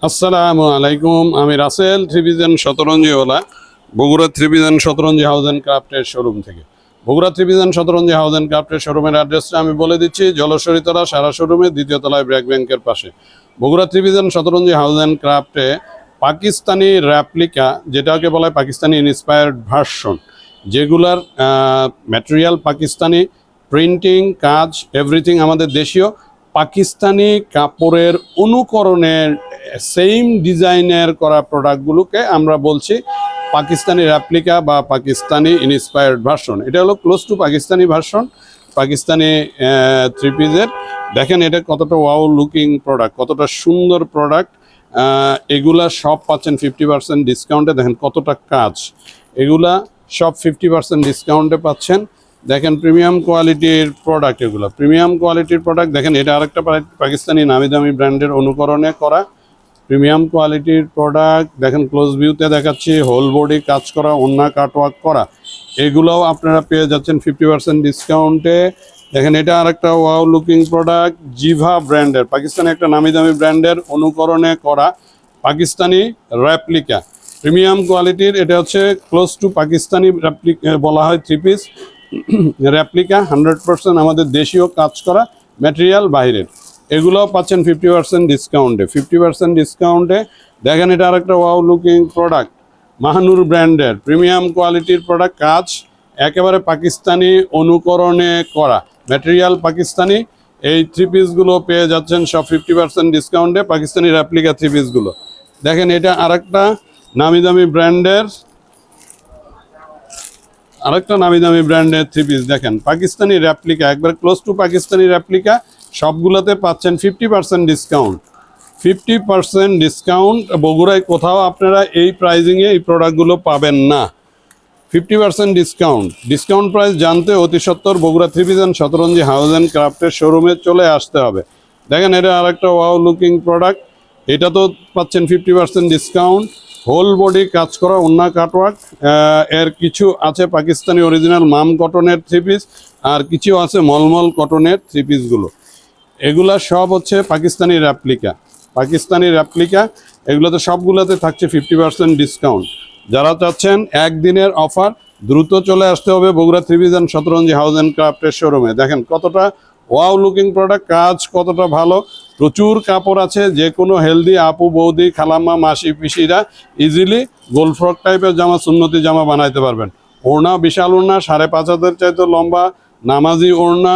আসসালামু আলাইকুম, আমি রাসেল থ্রিভিজন শতরঞ্জিওয়ালা Bogura three vision shatranji house and ক্রাফটের শোরুম থেকে। Bogura three vision shatranji house and ক্রাফটের শোরুমের অ্যাড্রেসটা আমি বলে দিচ্ছি। জলসরিতলা সারা শোরুমে দ্বিতীয় তলায় ব্র্যাক ব্যাংকের পাশে। Bogura three vision shatranji house and ক্রাফটে পাকিস্তানি র্যাপ্লিকা, যেটাকে বলা হয় পাকিস্তানি ইন্সপায়ার্ড ভার্সন, যেগুলার ম্যাটেরিয়াল পাকিস্তানি, প্রিন্টিং কাজ এভরিথিং আমাদের দেশীয়, পাকিস্তানি কাপড়ের অনুকরণের সেম ডিজাইনের করা প্রোডাক্টগুলোকে আমরা বলছি পাকিস্তানি র্যাপ্লিকা বা পাকিস্তানি ইন্সপায়ার্ড ভার্সন। এটা হলো close two Pakistani version, Pakistani three পিসের। দেখেন এটা কতটা ওয়াও লুকিং প্রোডাক্ট, কতটা সুন্দর প্রোডাক্ট। এগুলা সব পাচ্ছেন 50% ডিসকাউন্টে। দেখেন কতটা কাজ, এগুলা সব 50% ডিসকাউন্টে পাচ্ছেন। দেখেন প্রিমিয়াম কোয়ালিটির প্রোডাক্ট, এগুলো প্রিমিয়াম কোয়ালিটির প্রোডাক্ট। দেখেন এটা আরেকটা পাকিস্তানি নামি দামি ব্র্যান্ডের অনুকরণে করা প্রিমিয়াম কোয়ালিটির প্রোডাক্ট। দেখেন ক্লোজ ভিউতে দেখাচ্ছি, হোল বডি কাজ করা, ওন্না কাটওয়ার্ক করা, এগুলোও আপনারা পেয়ে যাচ্ছেন 50% ডিসকাউন্টে। দেখেন এটা আরেকটা ওয়াও লুকিং প্রোডাক্ট, জিভা ব্র্যান্ডের, পাকিস্তানি একটা নামি দামি ব্র্যান্ডের অনুকরণে করা পাকিস্তানি র্যাপ্লিকা প্রিমিয়াম কোয়ালিটির। এটা হচ্ছে ক্লোজ টু পাকিস্তানি বলা হয় থ্রি পিস র্যাপ্লিকা, 100% আমাদের দেশীয় কাজ করা ম্যাটেরিয়াল বাইরের। এগুলোও পাচ্ছেন 50% ডিসকাউন্টে। 50% ডিসকাউন্টে দেখেন এটা আরেকটা ওয়াও লুকিং প্রোডাক্ট, মাহানুর ব্র্যান্ডের প্রিমিয়াম কোয়ালিটির প্রোডাক্ট, কাজ একেবারে পাকিস্তানি অনুকরণে করা, ম্যাটেরিয়াল পাকিস্তানি। এই থ্রি পিসগুলো পেয়ে যাচ্ছেন সব 50% ডিসকাউন্টে, পাকিস্তানি র্যাপ্লিকা থ্রি পিসগুলো। দেখেন এটা আরেকটা নামি দামি ব্র্যান্ডের থ্রি পিস, দেখেন পাকিস্তানি র্যাপ্লিকা, একবার ক্লোজ টু পাকিস্তানি র্যাপ্লিকা। সবগুলোতে পাচ্ছেন 50% ডিসকাউন্ট। 50% ডিসকাউন্ট বগুড়ায় কোথাও আপনারা এই প্রাইজিংয়ে এই প্রোডাক্টগুলো পাবেন না। 50% ডিসকাউন্ট। ডিসকাউন্ট প্রাইস জানতে অতি সত্বর Bogura three vision shatranji house and ক্রাফটের শোরুমে চলে আসতে হবে। দেখেন এটা আরেকটা ওয়াও লুকিং প্রোডাক্ট, এটা তো পাচ্ছেন 50% ডিসকাউন্ট। হোল বডি কাজ করা, ওন্না কাটওয়ার্ক, এর কিছু আছে পাকিস্তানি অরিজিনাল মাম কটনের থ্রি পিস, আর কিছু আছে মলমল কটনের থ্রি পিসগুলো। এগুলা সব হচ্ছে পাকিস্তানি র্যাপ্লিকা। এগুলোতে সবগুলোতে থাকছে 50% ডিসকাউন্ট। যারা চাচ্ছেন একদিনের অফার, দ্রুত চলে আসতে হবে Bogura three vision shatranji house and ক্রাফটের শোরুমে। দেখেন কতটা ওয়াও লুকিং প্রোডাক্ট, কাজ কতটা ভালো, প্রচুর কাপড় আছে। যে কোনো হেলদি আপু বৌদি খালাম্মা মাসি পিসিরা ইজিলি গোল ফ্রক টাইপের জামা, সুন্নতি জামা বানাইতে পারবেন। ওড়না বিশাল ওড়না, 5.5 চাইতে লম্বা, নামাজি ওড়না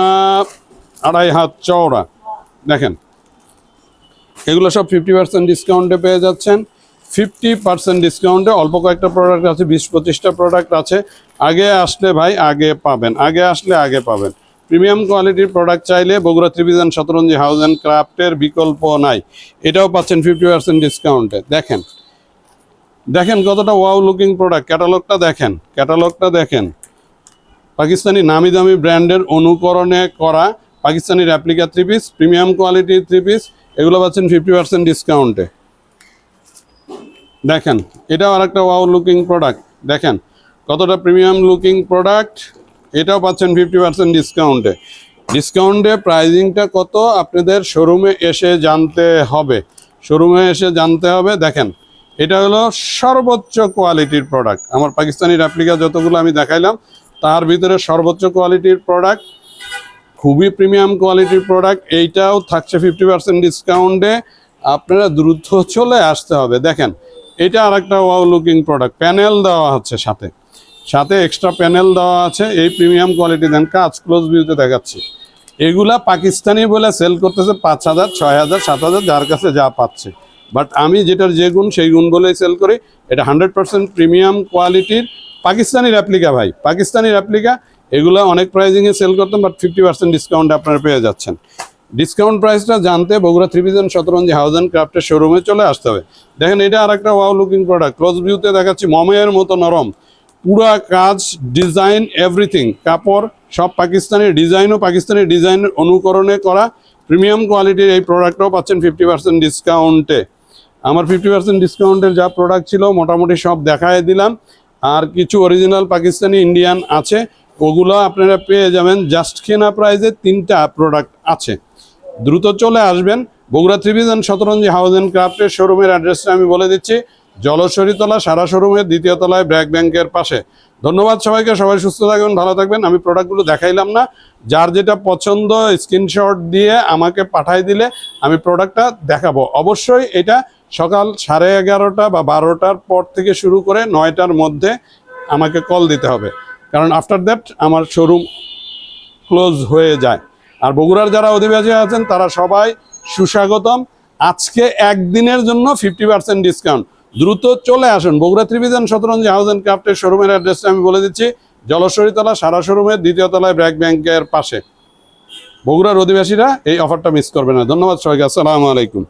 2.5 হাত চওড়া। দেখেন এগুলো সব 50% ডিসকাউন্টে পেয়ে যাচ্ছেন। 50% ডিসকাউন্টে অল্প কয়েকটা প্রোডাক্ট আছে, 20-25টা প্রোডাক্ট আছে। আগে আসলে ভাই আগে পাবেন, আগে আসলে আগে পাবেন। প্রিমিয়াম কোয়ালিটির প্রোডাক্ট চাইলে Bogura three vision shatranji house and ক্রাফটের বিকল্প নাই। এটাও পাচ্ছেন 50% ডিসকাউন্টে। দেখেন কতটা ওয়াও লুকিং প্রোডাক্ট, ক্যাটালগটা দেখেন পাকিস্তানি নামি দামি ব্র্যান্ডের অনুকরণে করা Pakistani replica three piece, premium কোয়ালিটির থ্রি পিস, এগুলো পাচ্ছেন 50% ডিসকাউন্টে। দেখেন এটাও আরেকটা ওয়াও লুকিং প্রোডাক্ট, দেখেন কতটা প্রিমিয়াম লুকিং প্রোডাক্ট, এটাও পাচ্ছেন 50% ডিসকাউন্টে। প্রাইজিংটা কত আপনাদের শোরুমে এসে জানতে হবে। দেখেন এটা হলো সর্বোচ্চ কোয়ালিটির প্রোডাক্ট। আমার পাকিস্তানি র্যাপ্লিকা যতগুলো আমি দেখাইলাম তার ভিতরে সর্বোচ্চ কোয়ালিটির প্রোডাক্ট, খুবই প্রিমিয়াম কোয়ালিটির প্রোডাক্ট। এইটাও থাকছে 50% ডিসকাউন্টে, আপনারা দ্রুত চলে আসতে হবে। দেখেন এটা আরেকটা ওয়াও লুকিং প্রোডাক্ট, প্যানেল দেওয়া হচ্ছে, সাথে এক্সট্রা প্যানেল দেওয়া আছে। এই প্রিমিয়াম কোয়ালিটি দেন, কাজ ক্লোজ ভিউতে দেখাচ্ছি। এগুলা পাকিস্তানি বলে সেল করতেছে 5,000, 6,000, 7,000, যার কাছে যা পাচ্ছে। বাট আমি যেটার যে গুণ সেই গুণ বলেই সেল করি। এটা 100% প্রিমিয়াম কোয়ালিটির পাকিস্তানি র্যাপ্লিকা ভাই, পাকিস্তানি র্যাপ্লিকা। এগুলো অনেক প্রাইজিংয়ে সেল করতাম, বাট 50% ডিসকাউন্ট আপনারা পেয়ে যাচ্ছেন। ডিসকাউন্ট প্রাইসটা জানতে Bogura three vision shatranji house and ক্রাফটের শোরুমে চলে আসতে হবে। দেখেন এটা আরেকটা ওয়াও লুকিং প্রোডাক্ট, ক্লোজ ভিউতে দেখাচ্ছি, মমের মতো নরম, পুরা কাজ, ডিজাইন এভরিথিং, কাপড় সব পাকিস্তানি ডিজাইনও পাকিস্তানি ডিজাইনের অনুকরণে করা প্রিমিয়াম কোয়ালিটির এই প্রোডাক্টটাও পাচ্ছেন 50% ডিসকাউন্টে। আমার 50% ডিসকাউন্টের যা প্রোডাক্ট ছিল মোটামুটি সব দেখায় দিলাম। আর কিছু অরিজিনাল পাকিস্তানি ইন্ডিয়ান আছে, ওগুলো আপনারা পেয়ে যাবেন জাস্ট কেনা প্রাইজে। 3টা প্রোডাক্ট আছে, দ্রুত চলে আসবেন। বগুড়া ত্রিভিজন শতরঞ্জি হাউস অ্যান্ড ক্রাফটের শোরুমের অ্যাড্রেসটা আমি বলে দিচ্ছি, জলশ্বরীতলা সারা শোরুমের 2য় তলায় ব্র্যাক ব্যাংকের পাশে। ধন্যবাদ সবাইকে, সবাই সুস্থ থাকবেন, ভালো থাকবেন। আমি প্রোডাক্টগুলো দেখাইলাম না, যার যেটা পছন্দ স্ক্রিনশট দিয়ে আমাকে পাঠাই দিলে আমি প্রোডাক্টটা দেখাবো। অবশ্যই এটা সকাল 11:30 বা 12টার পর থেকে শুরু করে 9টার মধ্যে আমাকে কল দিতে হবে, কারণ আফটার দ্যাট আমার শোরুম ক্লোজ হয়ে যায়। আর বগুড়ার যারা অধিবাসী আছেন তারা সবাই সুস্বাগতম। আজকে একদিনের জন্য 50% ডিসকাউন্ট, দ্রুত চলে আসুন। বগুড়া ত্রিভিজন শতরঞ্জি হাউস অ্যান্ড ক্রাফটের শোরুমের অ্যাড্রেসটা আমি বলে দিচ্ছি, জলশ্বরীতলা সারা শোরুমের 2য় তলায় ব্র্যাক ব্যাংকের পাশে। বগুড়ার অধিবাসীরা এই অফারটা মিস করবে না। ধন্যবাদ সবাইকে, আসসালামু আলাইকুম।